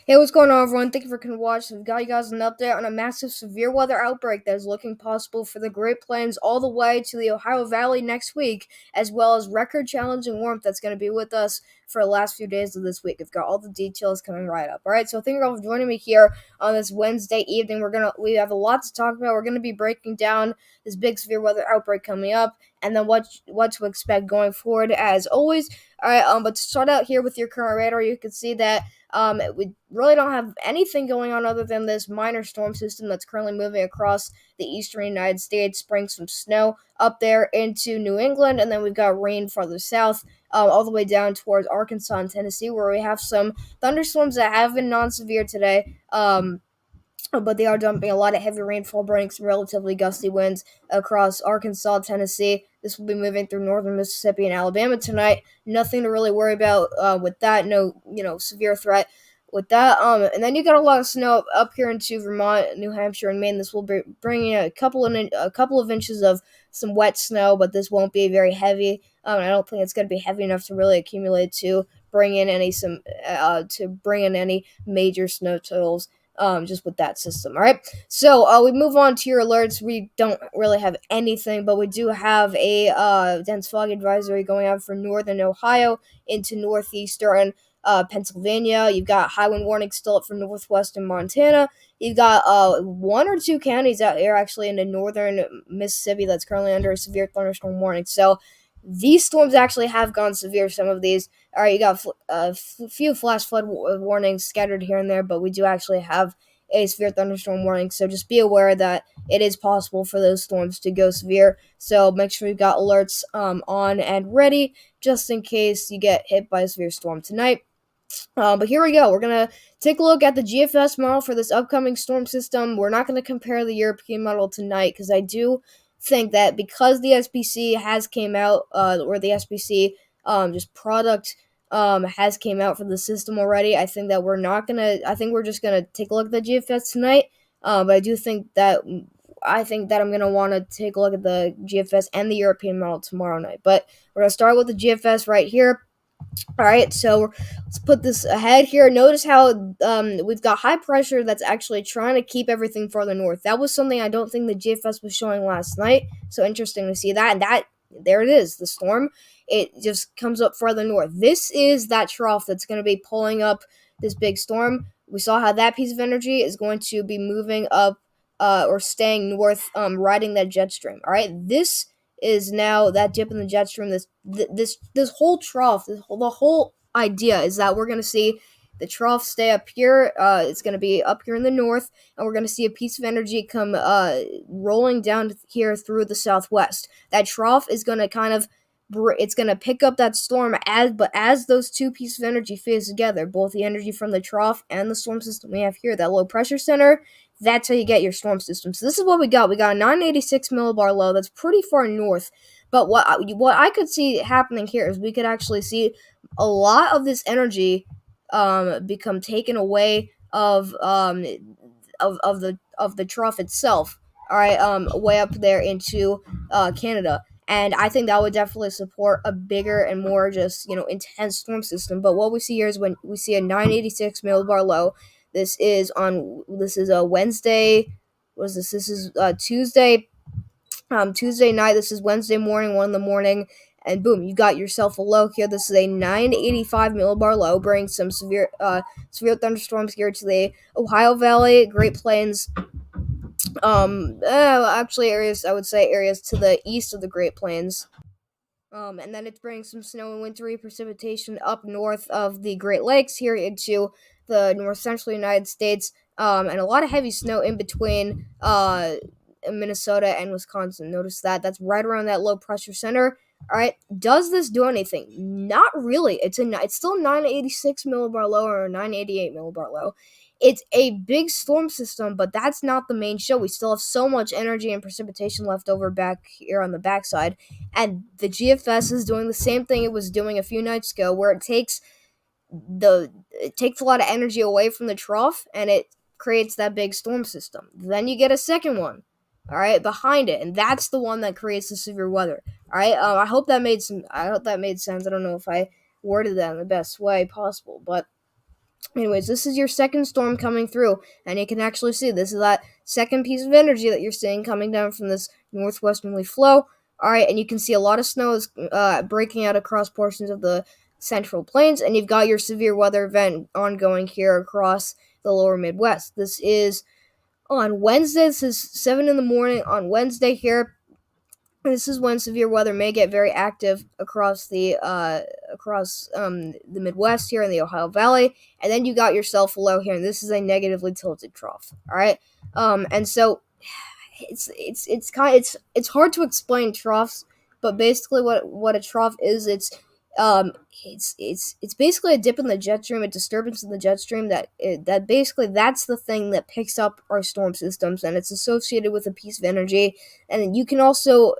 Hey, what's going on, everyone? Thank you for watching. We've got you guys an update on a massive severe weather outbreak that is looking possible for the Great Plains all the way to the Ohio Valley next week, as well as record challenging warmth that's going to be with us for the last few days of this week. I've got all the details coming right up. All right, so thank you all for joining me here on this Wednesday evening. We have a lot to talk about. We're gonna be breaking down this big severe weather outbreak coming up, and then what to expect going forward, as always. All right, but to start out here with your current radar, you can see that we really don't have anything going on other than this minor storm system that's currently moving across the eastern United States, bringing some snow up there into New England, and then we've got rain farther south, all the way down towards Arkansas and Tennessee, where we have some thunderstorms that have been non-severe today. But they are dumping a lot of heavy rainfall, bringing some relatively gusty winds across Arkansas, Tennessee. This will be moving through northern Mississippi and Alabama tonight. Nothing to really worry about with that. No, severe threat with that. And then you got a lot of snow up here into Vermont, New Hampshire, and Maine. This will be bringing a couple of inches of some wet snow, but this won't be very heavy. I don't think it's going to be heavy enough to really accumulate to bring in any major snow totals, just with that system. All right, so we move on to your alerts. We don't really have anything, but we do have a dense fog advisory going out for northern Ohio into northeastern Pennsylvania. You've got high wind warnings still up for northwestern Montana. You've got one or two counties out here actually in the northern Mississippi that's currently under a severe thunderstorm warning. So these storms actually have gone severe. Some of these. All right, you got a few flash flood warnings scattered here and there, but we do actually have a severe thunderstorm warning. So just be aware that it is possible for those storms to go severe. So make sure you've got alerts on and ready just in case you get hit by a severe storm tonight. But here we go. We're going to take a look at the GFS model for this upcoming storm system. We're not going to compare the European model tonight because I do think that because the SPC has came out, or the SPC just product has came out for the system already, I think that we're not going to, I think we're just going to take a look at the GFS tonight. But I do think that I'm going to want to take a look at the GFS and the European model tomorrow night. But we're going to start with the GFS right here. All right, so let's put this ahead here. Notice how we've got high pressure that's actually trying to keep everything farther north. That was something I don't think the GFS was showing last night. So interesting to see that. And there it is, the storm. It just comes up farther north. This is that trough that's going to be pulling up this big storm. We saw how that piece of energy is going to be moving up or staying north, riding that jet stream. All right, this is now that dip in the jet stream. This whole trough, the whole idea is that we're going to see the trough stay up here. It's going to be up here in the north, and we're going to see a piece of energy come rolling down here through the southwest. That trough is going to it's going to pick up that storm as those two pieces of energy phase together, both the energy from the trough and the storm system we have here, that low pressure center. That's how you get your storm system. So this is what we got. We got a 986 millibar low. That's pretty far north. But what I could see happening here is we could actually see a lot of this energy become taken away of the trough itself. All right, way up there into Canada. And I think that would definitely support a bigger and more just, intense storm system. But what we see here is when we see a 986 millibar low. This is a Wednesday. What is this? This is Tuesday. Tuesday night. This is Wednesday morning, 1 in the morning. And boom, you got yourself a low here. This is a 985 millibar low, bringing some severe thunderstorms here to the Ohio Valley, Great Plains, actually areas, I would say areas to the east of the Great Plains. And then it's bringing some snow and wintry precipitation up north of the Great Lakes here into the north central United States, and a lot of heavy snow in between Minnesota and Wisconsin. Notice that that's right around that low pressure center. All right, does this do anything? Not really. It's still 986 millibar low or 988 millibar low. It's a big storm system, but that's not the main show. We still have so much energy and precipitation left over back here on the backside. And the GFS is doing the same thing it was doing a few nights ago, where it takes a lot of energy away from the trough, and it creates that big storm system. Then you get a second one, all right, behind it, and that's the one that creates the severe weather. All right, I hope that made sense. I don't know if I worded that in the best way possible, but Anyways, this is your second storm coming through, and you can actually see this is that second piece of energy that you're seeing coming down from this northwesterly flow. All right, and you can see a lot of snow is breaking out across portions of the central plains, and you've got your severe weather event ongoing here across the lower Midwest. This is on Wednesday. This is 7 in the morning on Wednesday here. This is when severe weather may get very active across the Midwest here in the Ohio Valley, and then you got yourself a low here, and this is a negatively tilted trough. All right, and so it's hard to explain troughs, but basically what a trough is, it's basically a dip in the jet stream, a disturbance in the jet stream that basically that's the thing that picks up our storm systems, and it's associated with a piece of energy, and you can also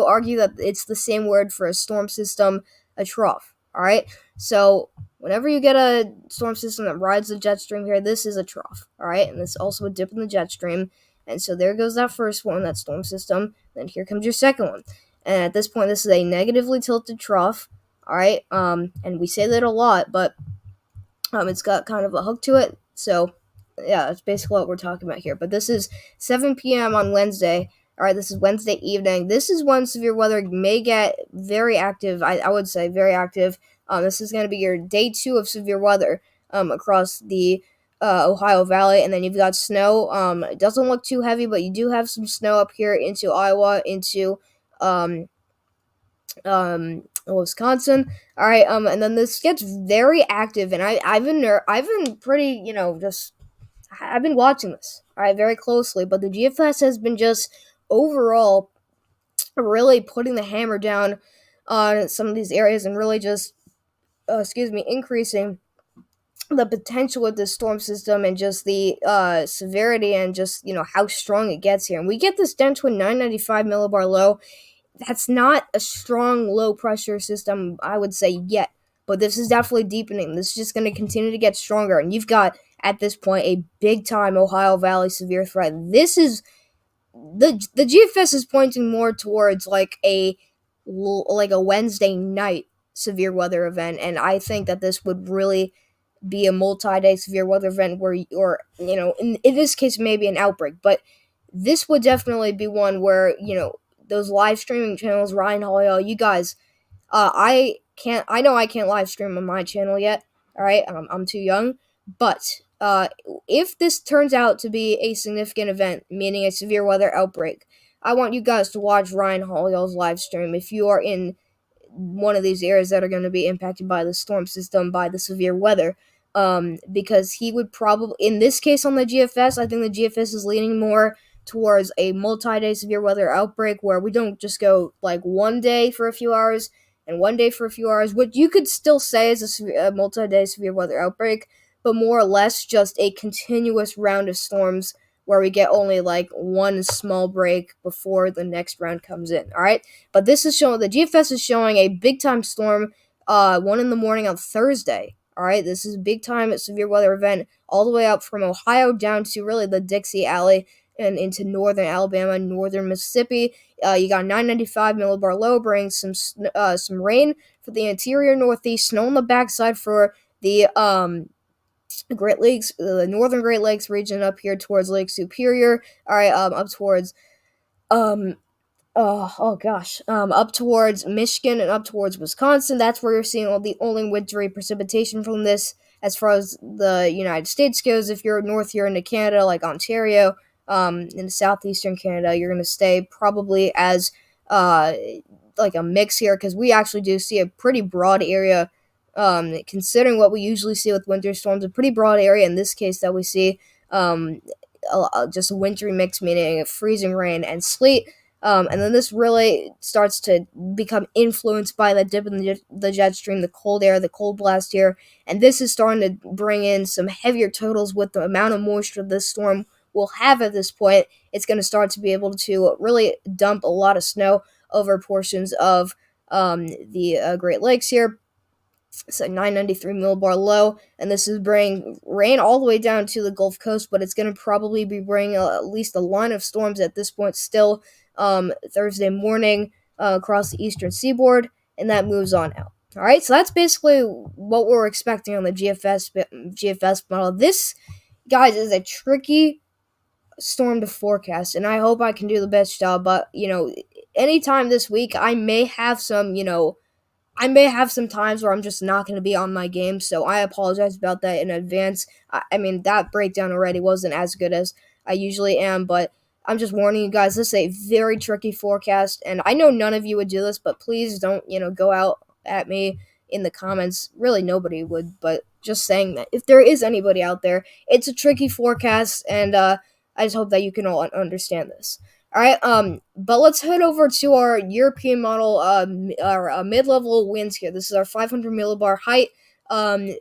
argue that it's the same word for a storm system, a trough. All right, so whenever you get a storm system that rides the jet stream here, this is a trough. All right, and it's also a dip in the jet stream. And so there goes that first one, that storm system. Then here comes your second one. And at this point, this is a negatively tilted trough. All right. And we say that a lot, but it's got kind of a hook to it. So yeah, that's basically what we're talking about here. But this is 7 p.m. on Wednesday. All right, this is Wednesday evening. This is when severe weather may get very active. I would say very active. This is going to be your day 2 of severe weather across the Ohio Valley, and then you've got snow. It doesn't look too heavy, but you do have some snow up here into Iowa, into Wisconsin. All right, and then this gets very active, and I've been pretty, just I've been watching this, all right, very closely. But the GFS has been just overall really putting the hammer down on some of these areas and really just, increasing the potential of this storm system and just the severity and just how strong it gets here. And we get this down to a 995 millibar low. That's not a strong low pressure system, I would say, yet, but this is definitely deepening. This is just going to continue to get stronger, and you've got at this point a big time Ohio Valley severe threat. This is the GFS is pointing more towards like a Wednesday night severe weather event, and I think that this would really be a multi-day severe weather event where, or in this case, maybe an outbreak. But this would definitely be one where those live streaming channels, Ryan Hall, you guys, I know I can't live stream on my channel yet. All right, I'm too young. But if this turns out to be a significant event, meaning a severe weather outbreak, I want you guys to watch Ryan Hall's live stream if you are in one of these areas that are going to be impacted by the storm system, by the severe weather. Because he would probably, in this case on the GFS, I think the GFS is leaning more towards a multi-day severe weather outbreak where we don't just go like one day for a few hours and one day for a few hours, what you could still say is a multi-day severe weather outbreak, but more or less just a continuous round of storms where we get only like one small break before the next round comes in. All right, but this is showing, the GFS is showing a big time storm, 1 in the morning on Thursday. All right, this is a big time severe weather event all the way up from Ohio down to really the Dixie Alley and into northern Alabama, northern Mississippi. You got 995 millibar low, bringing some rain for the interior Northeast, snow on the backside for the Great Lakes, the northern Great Lakes region up here towards Lake Superior. All right, up towards up towards Michigan and up towards Wisconsin. That's where you're seeing all the only wintry precipitation from this as far as the United States goes. If you're north here into Canada, like Ontario, in southeastern Canada, you're going to stay probably as like a mix here, because we actually do see a pretty broad area, considering what we usually see with winter storms, a pretty broad area in this case that we see just a wintry mix, meaning freezing rain and sleet. And then this really starts to become influenced by that dip in the jet stream, the cold air, the cold blast here. And this is starting to bring in some heavier totals with the amount of moisture this storm will have at this point. It's going to start to be able to really dump a lot of snow over portions of the Great Lakes here. It's a 993 millibar low, and this is bringing rain all the way down to the Gulf Coast, but it's going to probably be bringing at least a line of storms at this point still Thursday morning across the eastern seaboard, and that moves on out. All right, so that's basically what we're expecting on the GFS model. This, guys, is a tricky storm to forecast, and I hope I can do the best job. But anytime this week, I may have some times where I'm just not going to be on my game, so I apologize about that in advance. I mean, that breakdown already wasn't as good as I usually am, but I'm just warning you guys, this is a very tricky forecast, and I know none of you would do this, but please don't, go out at me in the comments. Really, nobody would, but just saying that if there is anybody out there, it's a tricky forecast, and I just hope that you can all understand this. All right, but let's head over to our European model, our mid-level winds here. This is our 500 millibar height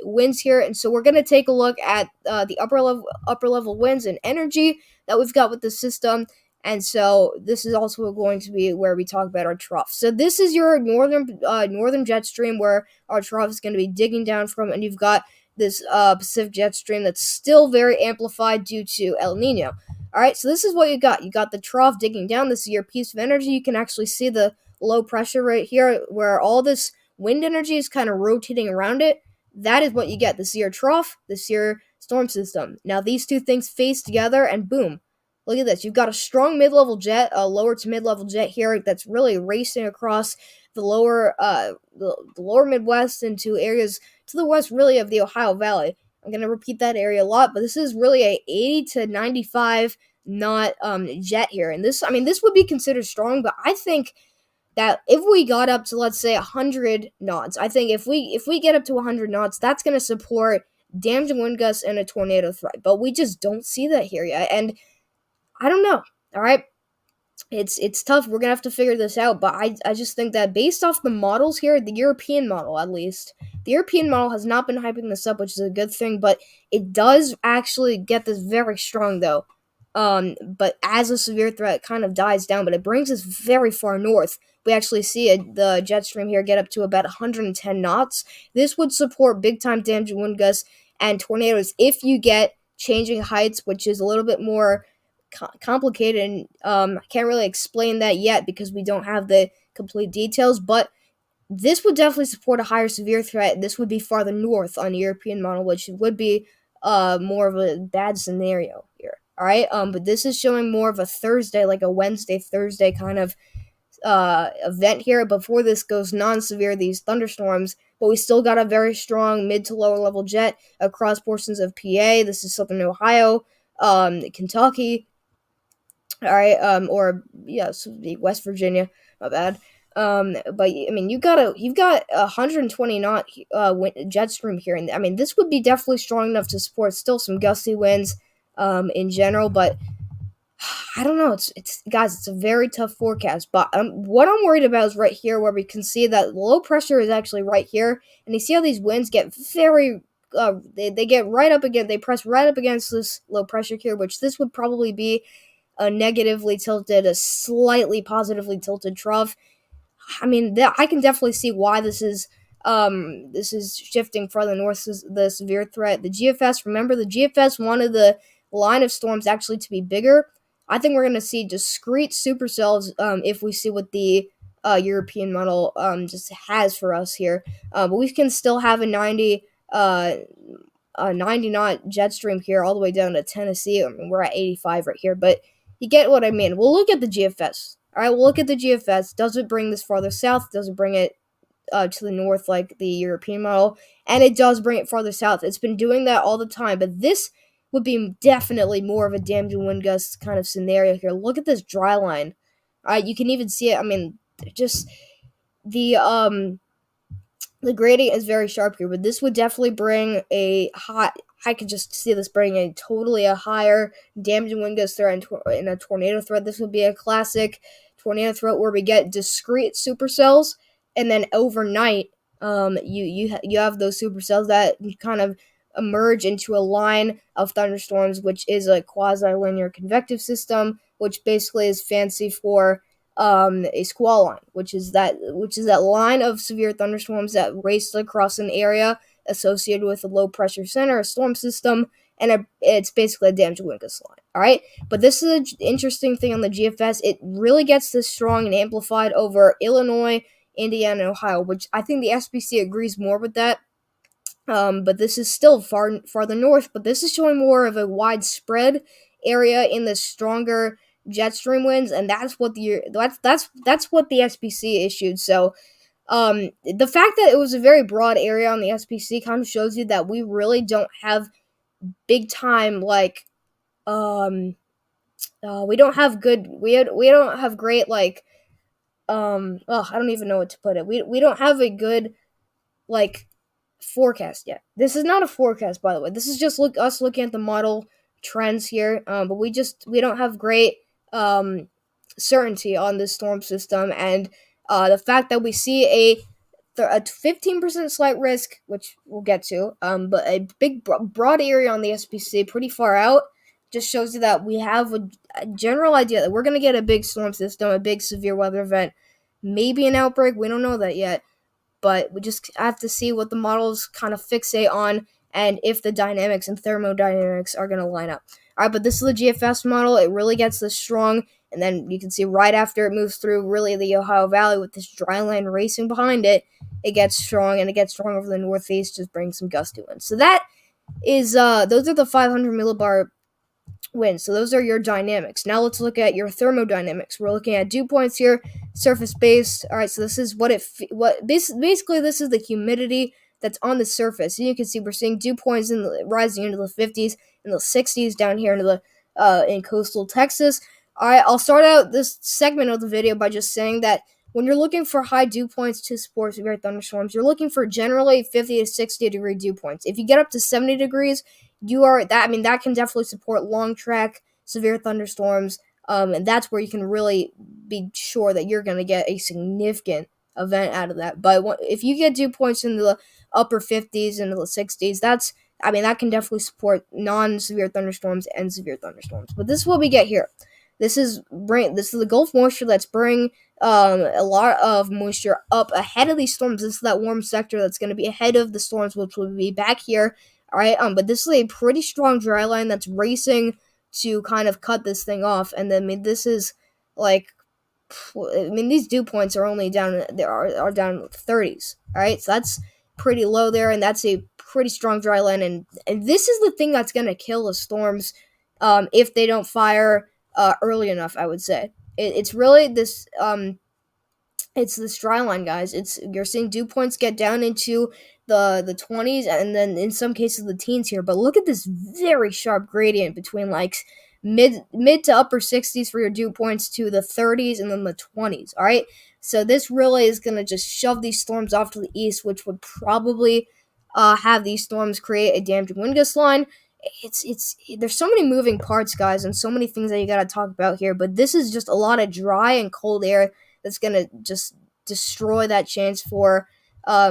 winds here, and so we're gonna take a look at the upper level winds and energy that we've got with the system. And so this is also going to be where we talk about our trough. So this is your northern jet stream where our trough is going to be digging down from, and you've got this Pacific jet stream that's still very amplified due to El Nino. All right, so this is what you got. You got the trough digging down. This is your piece of energy. You can actually see the low pressure right here where all this wind energy is kind of rotating around it. That is what you get. This is your trough. This is your storm system. Now these two things face together and boom. Look at this. You've got a strong mid-level jet, a lower to mid-level jet here that's really racing across the lower Midwest into areas to the west, really, of the Ohio Valley. I'm going to repeat that area a lot, but this is really a 80 to 95 knot jet here. And this would be considered strong, but I think that if we got up to, let's say, 100 knots, I think if we get up to 100 knots, that's going to support damaging wind gusts and a tornado threat. But we just don't see that here yet. And I don't know. All right. It's tough. We're gonna have to figure this out, but I just think that based off the models here, the European model at least, the European model has not been hyping this up, which is a good thing, but it does actually get this very strong though. But as a severe threat kind of dies down, but it brings us very far north. We actually see the jet stream here get up to about 110 knots. This would support big time damaging wind gusts and tornadoes if you get changing heights, which is a little bit more complicated, and I can't really explain that yet because we don't have the complete details, but this would definitely support a higher severe threat. This would be farther north on the European model, which would be more of a bad scenario here. All right, but this is showing more of a Thursday, like a Wednesday, Thursday kind of event here before this goes non-severe, these thunderstorms, but we still got a very strong mid to lower level jet across portions of PA. This is southern Ohio, Kentucky, all right, or yeah, so West Virginia. My bad. But I mean, you've got a 120 knot jet stream here, and I mean, this would be definitely strong enough to support still some gusty winds, in general. But I don't know. It's guys, it's a very tough forecast. But what I'm worried about is right here, where we can see that low pressure is actually right here, and you see how these winds get very. They get right up against. They press right up against this low pressure here, which this would probably be a negatively tilted, a slightly positively tilted trough. I mean, I can definitely see why this is shifting further north. The severe threat, the GFS. Remember, the GFS wanted the line of storms actually to be bigger. I think we're going to see discrete supercells if we see what the European model just has for us here. But we can still have a 90 knot jet stream here all the way down to Tennessee. I mean, we're at 85 right here, but you get what I mean. We'll look at the GFS. All right, we'll look at the GFS. Does it bring this farther south? Does it bring it to the north like the European model? And it does bring it farther south. It's been doing that all the time, but this would be definitely more of a damaging wind gust kind of scenario here. Look at this dry line. All right, you can even see it. I mean, just the gradient is very sharp here, but this would definitely bring a hot. I could just see this bringing a higher damaging wind gust threat in a tornado threat. This would be a classic tornado threat where we get discrete supercells, and then overnight, you have those supercells that kind of emerge into a line of thunderstorms, which is a quasi-linear convective system, which basically is fancy for a squall line, which is that line of severe thunderstorms that race across an area associated with a low pressure center, a storm system, and it's basically a damaged wind gust line. All right, but this is an interesting thing on the GFS. It really gets this strong and amplified over Illinois, Indiana, and Ohio, which I think the SPC agrees more with that. But this is still farther north. But this is showing more of a widespread area in the stronger jet stream winds, and that's what the SPC issued. So the fact that it was a very broad area on the SPC kind of shows you that we really don't have big time um we don't have good we don't have great I don't even know what to put it. We don't have a good like forecast yet. This is not a forecast, by the way. This is just us looking at the model trends here. But we don't have great certainty on this storm system, and the fact that we see a 15% slight risk, which we'll get to, but a big broad area on the SPC, pretty far out, just shows you that we have a general idea that we're gonna get a big storm system, a big severe weather event, maybe an outbreak. We don't know that yet, but we just have to see what the models kind of fixate on and if the dynamics and thermodynamics are going to line up. All right, but this is the GFS model. It really gets this strong, and then you can see right after it moves through really the Ohio Valley with this dry line racing behind it, it gets strong, and it gets strong over the northeast, just brings some gusty winds. So that is those are the 500 millibar winds. So those are your dynamics. Now let's look at your thermodynamics. We're looking at dew points here, surface based. All right, so this is basically this is the humidity that's on the surface. And you can see we're seeing dew points rising into the 50s and the 60s down here into the in coastal Texas. All right, I'll start out this segment of the video by just saying that when you're looking for high dew points to support severe thunderstorms, you're looking for generally 50 to 60 degree dew points. If you get up to 70 degrees, that can definitely support long track severe thunderstorms, and that's where you can really be sure that you're going to get a significant event out of that. But if you get dew points in the upper 50s and the 60s, that can definitely support non-severe thunderstorms and severe thunderstorms. But this is what we get here. This is the Gulf moisture that's bringing a lot of moisture up ahead of these storms. This is that warm sector that's going to be ahead of the storms, which will be back here. All right, but this is a pretty strong dry line that's racing to kind of cut this thing off, and then this is these dew points are only down are down in the 30s. All right, so that's pretty low there, and that's a pretty strong dry line, and this is the thing that's gonna kill the storms, if they don't fire early enough. I would say it's really this it's this dry line, guys. You're seeing dew points get down into the 20s, and then in some cases the teens here. But look at this very sharp gradient between mid to upper 60s for your dew points to the 30s and then the 20s. All right, so this really is gonna just shove these storms off to the east, which would probably have these storms create a damaging wind gust line. There's so many moving parts, guys, and so many things that you gotta talk about here. But this is just a lot of dry and cold air that's going to just destroy that chance for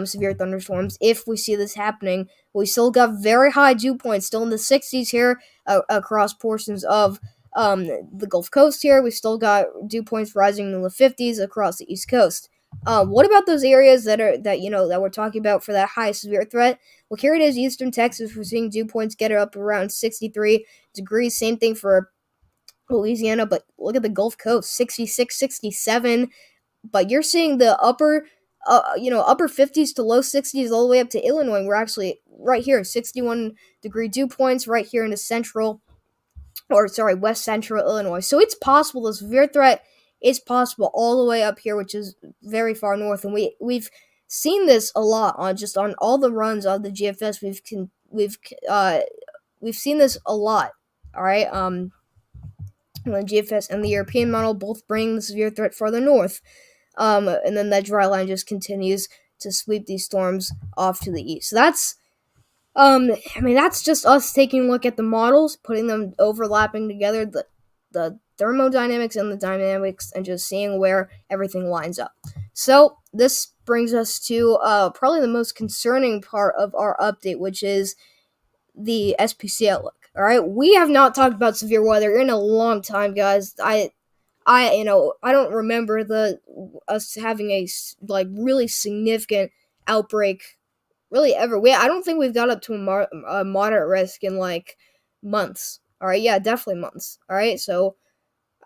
severe thunderstorms if we see this happening. We still got very high dew points, still in the 60s here across portions of the Gulf Coast here. We still got dew points rising in the 50s across the East Coast. What about those areas that we're talking about for that high severe threat? Well, here it is, Eastern Texas. We're seeing dew points get up around 63 degrees. Same thing for Louisiana, but look at the Gulf Coast, 66, 67. But you're seeing the upper 50s to low 60s all the way up to Illinois. We're actually right here, 61 degree dew points right here in the west central Illinois. So it's possible, the severe threat is possible all the way up here, which is very far north. And we've seen this a lot on all the runs of the GFS. We've seen this a lot. All right. The GFS and the European model both bring the severe threat farther north. And then that dry line just continues to sweep these storms off to the east. So that's just us taking a look at the models, putting them overlapping together, the thermodynamics and the dynamics, and just seeing where everything lines up. So this brings us to probably the most concerning part of our update, which is the SPC outlook. All right, we have not talked about severe weather in a long time, guys. I don't remember us having a really significant outbreak really ever. I don't think we've got up to a moderate risk in months. All right, yeah, definitely months. All right, so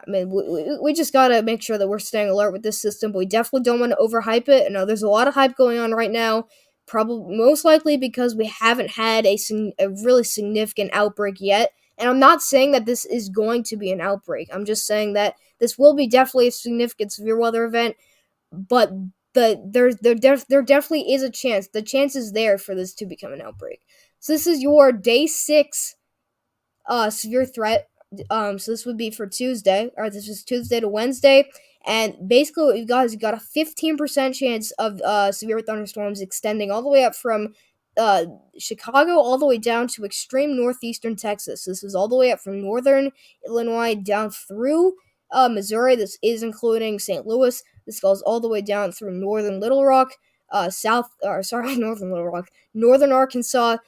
I mean, we just gotta make sure that we're staying alert with this system, but we definitely don't want to overhype it. I know there's a lot of hype going on right now, probably most likely because we haven't had a really significant outbreak yet. And I'm not saying that this is going to be an outbreak. I'm just saying that this will be definitely a significant severe weather event, but there definitely is a chance. The chance is there for this to become an outbreak. So this is your day 6 severe threat. So this would be for Tuesday, or this is Tuesday to Wednesday, and basically what you've got is you've got a 15% chance of severe thunderstorms extending all the way up from uh, Chicago all the way down to extreme northeastern Texas. This is all the way up from northern Illinois down through Missouri. This is including St. Louis. This goes all the way down through northern Little Rock, northern Little Rock, northern Arkansas,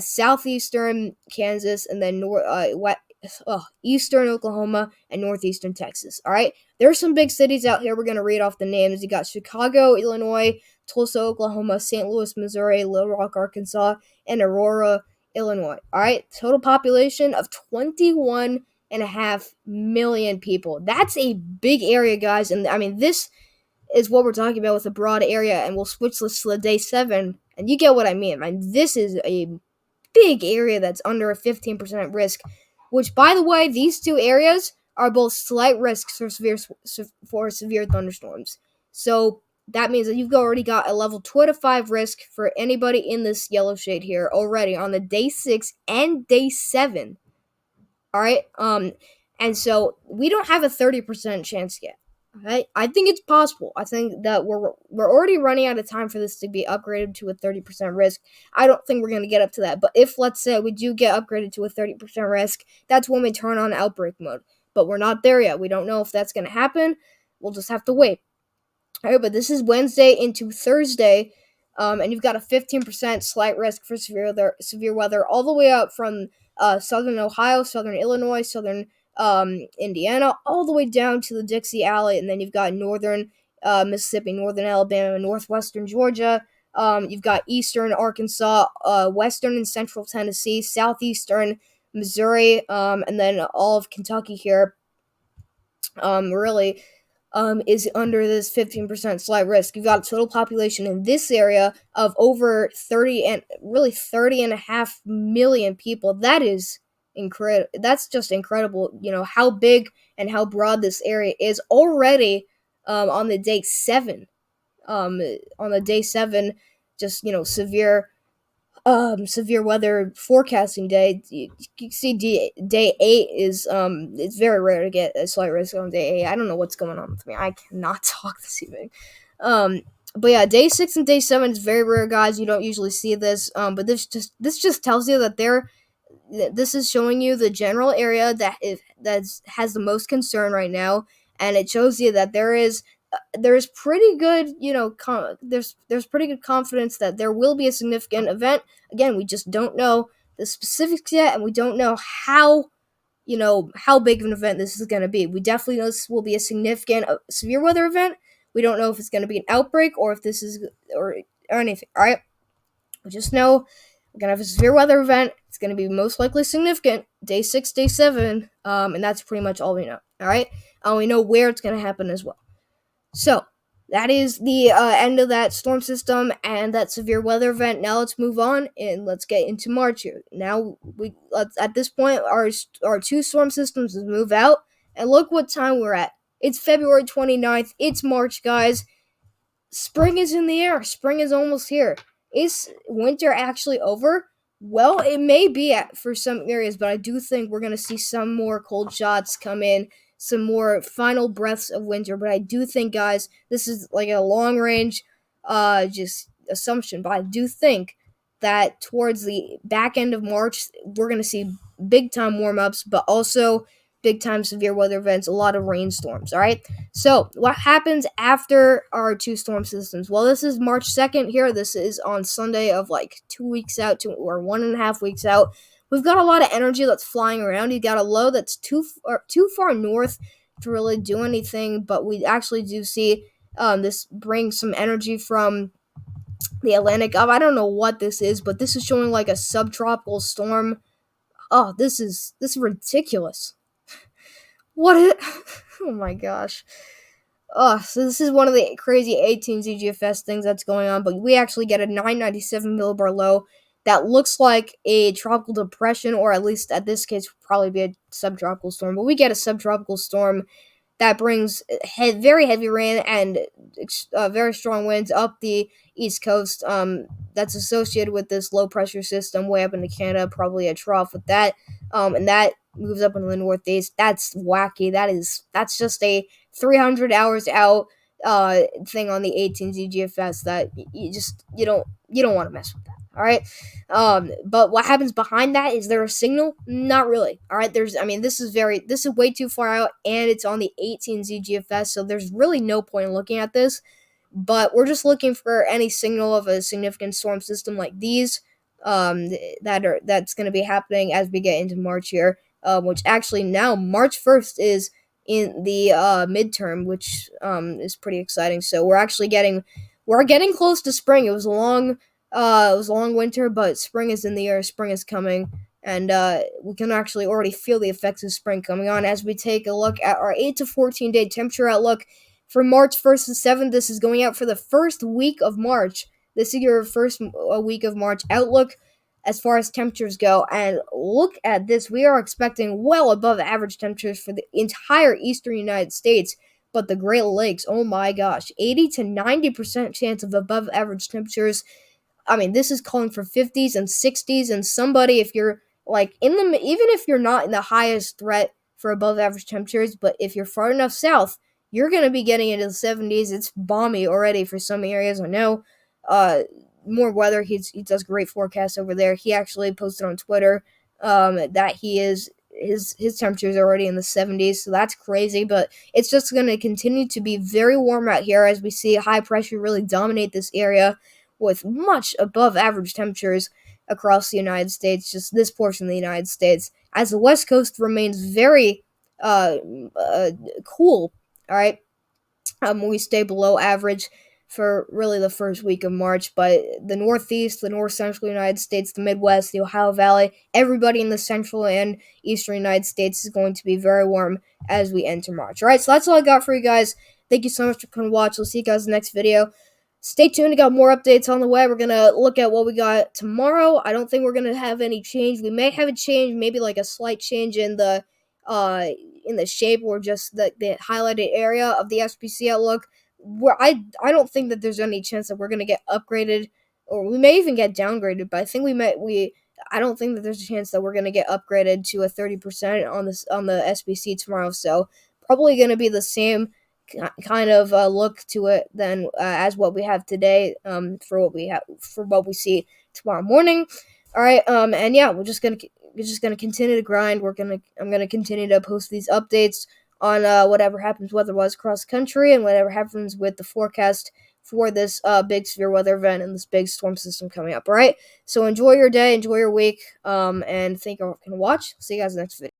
southeastern Kansas, and then eastern Oklahoma and northeastern Texas. All right, there are some big cities out here. We're gonna read off the names. You got Chicago, Illinois; Tulsa, Oklahoma; St. Louis, Missouri; Little Rock, Arkansas; and Aurora, Illinois. All right, total population of 21.5 million people. That's a big area, guys. And I mean, this is what we're talking about with a broad area. And we'll switch this to the day 7, and you get what I mean. I mean, this is a big area that's under a 15% risk, which, by the way, these two areas are both slight risks for severe thunderstorms. So that means that you've already got a level 2 to 5 risk for anybody in this yellow shade here already on the day 6 and day 7. All right. And so we don't have a 30% chance yet. Okay, I think it's possible. I think that we're already running out of time for this to be upgraded to a 30% risk. I don't think we're going to get up to that. But if, let's say, we do get upgraded to a 30% risk, that's when we turn on outbreak mode. But we're not there yet. We don't know if that's going to happen. We'll just have to wait. All right, but this is Wednesday into Thursday, and you've got a 15% slight risk for severe weather all the way up from southern Ohio, southern Illinois, southern Indiana, all the way down to the Dixie Alley, and then you've got northern Mississippi, northern Alabama, northwestern Georgia. You've got eastern Arkansas, western and central Tennessee, southeastern Missouri, and then all of Kentucky here. Really is under this 15% slight risk. You've got a total population in this area of over 30.5 million people. That is incredible. That's just incredible. You know how big and how broad this area is already. On the day 7, on the day 7, just severe weather forecasting day. You see, day 8 is it's very rare to get a slight risk on day 8. I don't know what's going on with me. I cannot talk this evening. But yeah, day 6 and day 7 is very rare, guys. You don't usually see this. But this just tells you that this is showing you the general area that has the most concern right now, and it shows you that there's pretty good, there's pretty good confidence that there will be a significant event. Again, we just don't know the specifics yet, and we don't know how big of an event this is going to be. We definitely know this will be a significant severe weather event. We don't know if it's going to be an outbreak or if this is or anything. All right, we just know we're going to have a severe weather event. It's going to be most likely significant. Day 6, day 7, and that's pretty much all we know. All right, we know where it's going to happen as well. So that is the end of that storm system and that severe weather event. Now let's move on and let's get into March here. Now at this point our 2 storm systems have moved out, and look what time we're at. It's February 29th. It's March, guys. Spring is in the air. Spring is almost here. Is winter actually over? Well, it may be for some areas, but I do think we're going to see some more cold shots come in, some more final breaths of winter. But I do think, guys, this is like a long range just assumption, but I do think that towards the back end of March, we're going to see big time warm-ups, but also big time severe weather events, a lot of rainstorms. All right, so what happens after our 2 storm systems? Well, this is March 2nd here. This is on Sunday of like 2 weeks out or 1.5 weeks out. We've got a lot of energy that's flying around. You got a low that's too far north to really do anything, but we actually do see this bring some energy from the Atlantic up. I don't know what this is, but this is showing like a subtropical storm. Oh, this is ridiculous. What is? Oh my gosh. So this is one of the crazy 18 ZGFS things that's going on, but we actually get a 997 millibar low that looks like a tropical depression, or at least at this case, probably be a subtropical storm. But we get a subtropical storm that brings very heavy rain and very strong winds up the east coast. That's associated with this low pressure system way up into Canada, probably a trough with that. And that moves up into the northeast. That's wacky. That's just a 300 hours out thing on the 18 ZGFS that you don't want to mess with that. All right. But what happens behind that? Is there a signal? Not really. All right. This is way too far out, and it's on the 18 ZGFS, so there's really no point in looking at this. But we're just looking for any signal of a significant storm system like these, that's going to be happening as we get into March here. Which actually now March 1st is in the midterm, which is pretty exciting. So we're getting close to spring. It was a long winter, but spring is in the air. Spring is coming, and we can actually already feel the effects of spring coming on as we take a look at our 8 to 14 day temperature outlook for March 1st to 7th. This is going out for the first week of March. This is your first week of March outlook as far as temperatures go. And look at this. We are expecting well above average temperatures for the entire eastern United States. But the Great Lakes, oh my gosh, 80 to 90% chance of above average temperatures. This is calling for 50s and 60s, and somebody, if you're like even if you're not in the highest threat for above average temperatures, but if you're far enough south, you're going to be getting into the 70s. It's balmy already for some areas. I know. More weather. He does great forecasts over there. He actually posted on Twitter that his temperature is already in the 70s, so that's crazy. But it's just going to continue to be very warm out here as we see high pressure really dominate this area with much above average temperatures across the United States, just this portion of the United States, as the West Coast remains very cool. All right, we stay below average for really the first week of March, but the Northeast, the North Central United States, the Midwest, the Ohio Valley, everybody in the Central and Eastern United States is going to be very warm as we enter March. All right, so that's all I got for you guys. Thank you so much for coming to watch. We'll see you guys in the next video. Stay tuned. We got more updates on the way. We're going to look at what we got tomorrow. I don't think we're going to have any change. We may have a change, maybe like a slight change in the shape or just the highlighted area of the SPC outlook. Where I don't think that there's any chance that we're going to get upgraded, or we may even get downgraded, but I don't think that there's a chance that we're going to get upgraded to a 30% on the SPC tomorrow. So probably going to be the same kind of look to it than as what we have today, for what we see tomorrow morning. All right, and yeah, we're just gonna continue to grind. I'm gonna continue to post these updates on whatever happens weather-wise across the country and whatever happens with the forecast for this big severe weather event and this big storm system coming up. All right, so enjoy your day, enjoy your week, and thank you all for watching. See you guys next video.